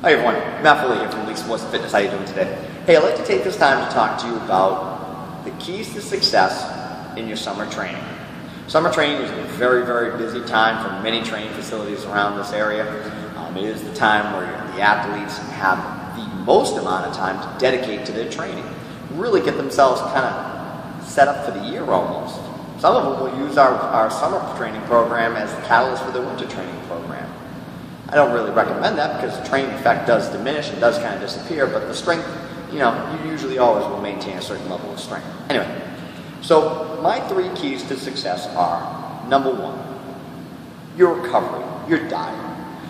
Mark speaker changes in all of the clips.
Speaker 1: Hi everyone, Matt Foley here from Elite Sports and Fitness. How are you doing today? Hey, I'd like to take this time to talk to you about the keys to success in your summer training. Summer training is a very, very busy time for many training facilities around this area. It is the time where the athletes have the most amount of time to dedicate to their training. Really get themselves kind of set up for the year almost. Some of them will use our summer training program as the catalyst for their winter training program. I don't really recommend that because the training effect does diminish and does kind of disappear, but the strength, you usually always will maintain a certain level of strength. Anyway, so my 3 keys to success are, number 1, your recovery, your diet.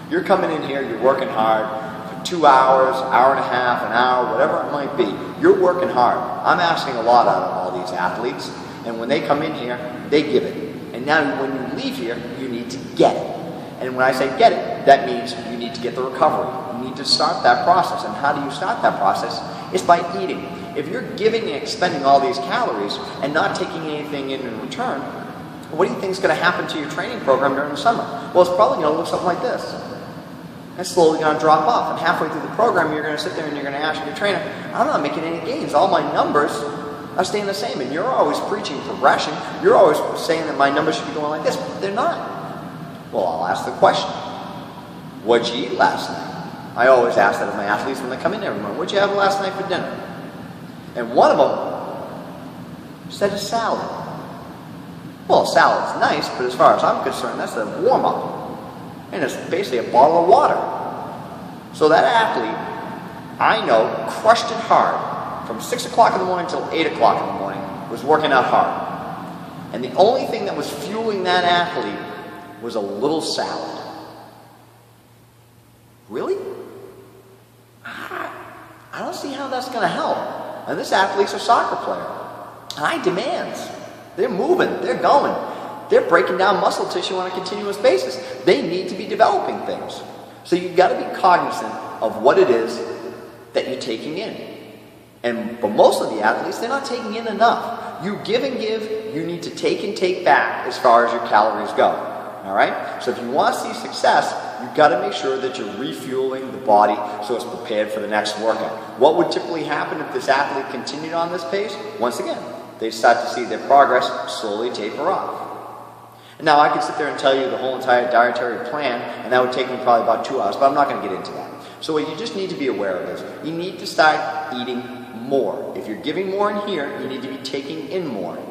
Speaker 1: You're coming in here, you're working hard for 2 hours, hour and a half, an hour, whatever it might be. You're working hard. I'm asking a lot out of all these athletes, and when they come in here, they give it. And now when you leave here, you need to get it. And when I say get it, that means you need to get the recovery. You need to start that process. And how do you start that process? It's by eating. If you're giving and expending all these calories and not taking anything in return, what do you think is going to happen to your training program during the summer? Well, it's probably going to look something like this. It's slowly going to drop off. And halfway through the program, you're going to sit there and you're going to ask your trainer, I'm not making any gains. All my numbers are staying the same. And you're always preaching progression. You're always saying that my numbers should be going like this. But they're not. Well, I'll ask the question, what'd you eat last night? I always ask that of my athletes when they come in every morning. What'd you have last night for dinner? And one of them said a salad. Well, a salad's nice, but as far as I'm concerned, that's a warm-up. And it's basically a bottle of water. So that athlete, I know, crushed it hard. From 6 o'clock in the morning till 8 o'clock in the morning, was working out hard. And the only thing that was fueling that athlete was a little salad. Really? I don't see how that's going to help. And this athlete's a soccer player. High demands. They're moving. They're going. They're breaking down muscle tissue on a continuous basis. They need to be developing things. So you've got to be cognizant of what it is that you're taking in. And for most of the athletes, they're not taking in enough. You give and give. You need to take and take back as far as your calories go. All right? So if you want to see success, you've got to make sure that you're refueling the body so it's prepared for the next workout. What would typically happen if this athlete continued on this pace? Once again, they start to see their progress slowly taper off. And now I could sit there and tell you the whole entire dietary plan, and that would take me probably about 2 hours, but I'm not going to get into that. So what you just need to be aware of is you need to start eating more. If you're giving more in here, you need to be taking in more.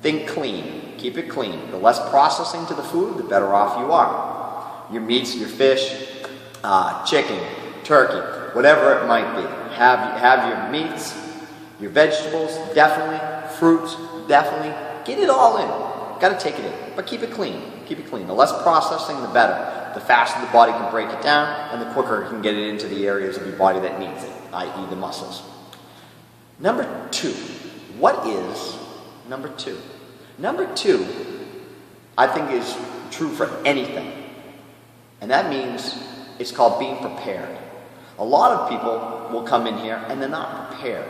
Speaker 1: Think clean. Keep it clean. The less processing to the food, the better off you are. Your meats, your fish, chicken, turkey, whatever it might be. Have your meats, your vegetables, definitely. Fruits, definitely. Get it all in. Got to take it in. But keep it clean. Keep it clean. The less processing, the better. The faster the body can break it down, and the quicker it can get it into the areas of your body that needs it, i.e. the muscles. Number 2. What is number 2? Number 2, I think, is true for anything. And that means it's called being prepared. A lot of people will come in here and they're not prepared.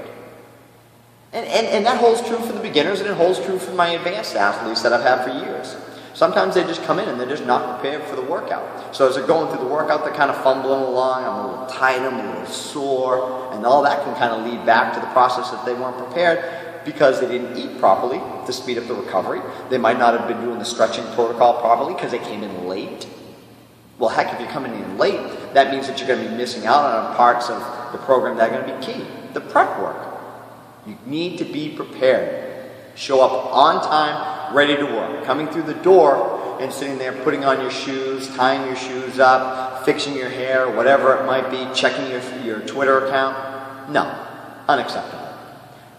Speaker 1: And that holds true for the beginners, and it holds true for my advanced athletes that I've had for years. Sometimes they just come in and they're just not prepared for the workout. So as they're going through the workout, they're kind of fumbling along. I'm a little tight, I'm a little sore, and all that can kind of lead back to the process that they weren't prepared because they didn't eat properly to speed up the recovery. They might not have been doing the stretching protocol properly because they came in late. Well, heck, if you're coming in late, that means that you're going to be missing out on parts of the program that are going to be key. The prep work. You need to be prepared. Show up on time, ready to work. Coming through the door and sitting there putting on your shoes, tying your shoes up, fixing your hair, whatever it might be, checking your Twitter account. No, unacceptable.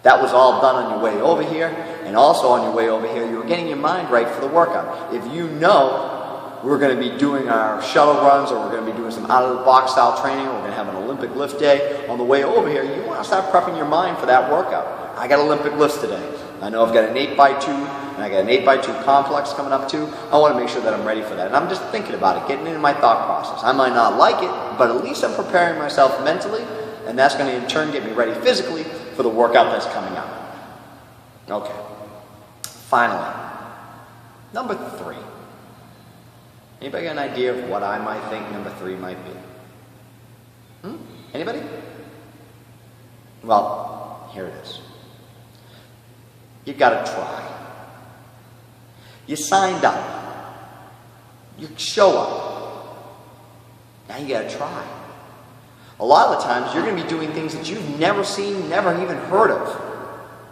Speaker 1: That was all done on your way over here, and also on your way over here, you were getting your mind right for the workout. If you know we're going to be doing our shuttle runs, or we're going to be doing some out-of-the-box style training, or we're going to have an Olympic lift day on the way over here, you want to start prepping your mind for that workout. I got Olympic lifts today. I know I've got an 8x2, and I got an 8x2 complex coming up too. I want to make sure that I'm ready for that. And I'm just thinking about it, getting into my thought process. I might not like it, but at least I'm preparing myself mentally, and that's going to in turn get me ready physically for the workout that's coming up. Okay. Finally, number 3. Anybody got an idea of what I might think number 3 might be? Anybody? Well, here it is. You gotta try. You signed up. You show up. Now you gotta try. A lot of the times you're gonna be doing things that you've never seen, never even heard of.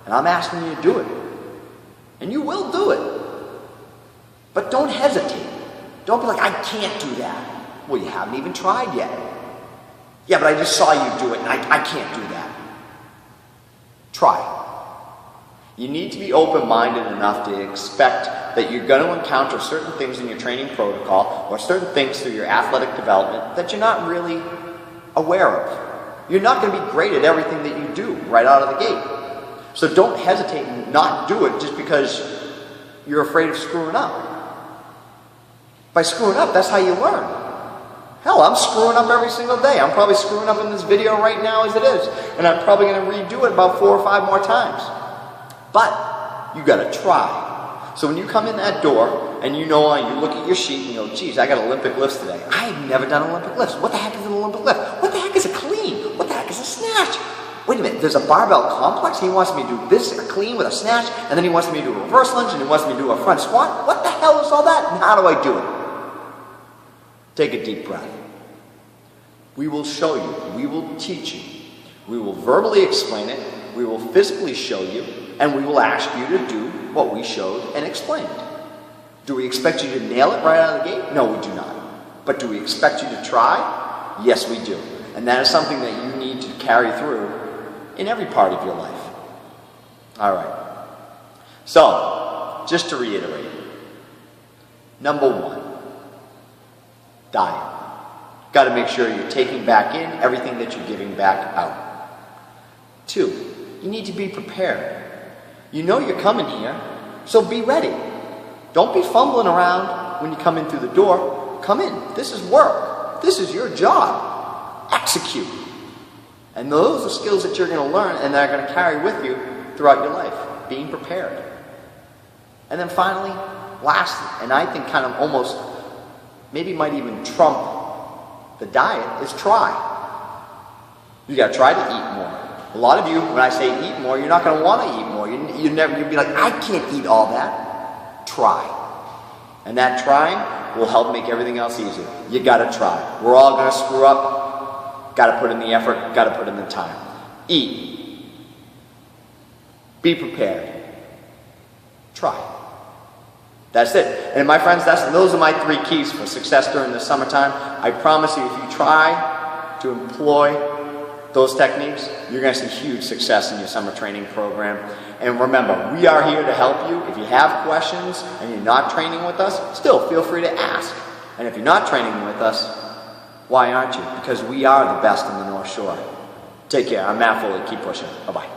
Speaker 1: And I'm asking you to do it. And you will do it. But don't hesitate. Don't be like, I can't do that. Well, you haven't even tried yet. Yeah, but I just saw you do it and I can't do that. Try. You need to be open-minded enough to expect that you're going to encounter certain things in your training protocol or certain things through your athletic development that you're not really aware of. You're not going to be great at everything that you do right out of the gate. So don't hesitate and not do it just because you're afraid of screwing up. By screwing up, that's how you learn. Hell, I'm screwing up every single day. I'm probably screwing up in this video right now as it is. And I'm probably going to redo it about 4 or 5 more times. But you got to try. So when you come in that door and you look at your sheet and you go, geez, I got Olympic lifts today. I've never done Olympic lifts. What the heck is an Olympic lift? What the heck is a clean? What the heck is a snatch? Wait a minute, there's a barbell complex? He wants me to do this, a clean with a snatch, and then he wants me to do a reverse lunge, and he wants me to do a front squat? What the hell is all that? And how do I do it? Take a deep breath. We will show you. We will teach you. We will verbally explain it. We will physically show you. And we will ask you to do what we showed and explained. Do we expect you to nail it right out of the gate? No, we do not. But do we expect you to try? Yes, we do. And that is something that you need to carry through in every part of your life. All right. So, just to reiterate. Number 1, diet. Got to make sure you're taking back in everything that you're giving back out. 2, you need to be prepared. You know you're coming here, so be ready. Don't be fumbling around when you come in through the door. Come in. This is work. This is your job. Execute. And those are skills that you're going to learn and that are going to carry with you throughout your life. Being prepared. And then finally, lastly, and I think kind of almost, maybe might even trump the diet, is try. You got to try to eat more. A lot of you, when I say eat more, you're not going to want to eat more. You'll be like, I can't eat all that. Try. And that trying will help make everything else easier. You got to try. We're all going to screw up. Got to put in the effort. Got to put in the time. Eat. Be prepared. Try. That's it. And my friends, those are my 3 keys for success during the summertime. I promise you, if you try to employ those techniques, you're going to see huge success in your summer training program. And remember, we are here to help you. If you have questions and you're not training with us, still feel free to ask. And if you're not training with us, why aren't you? Because we are the best in the North Shore. Take care. I'm Matt Foley. Keep pushing. Bye-bye.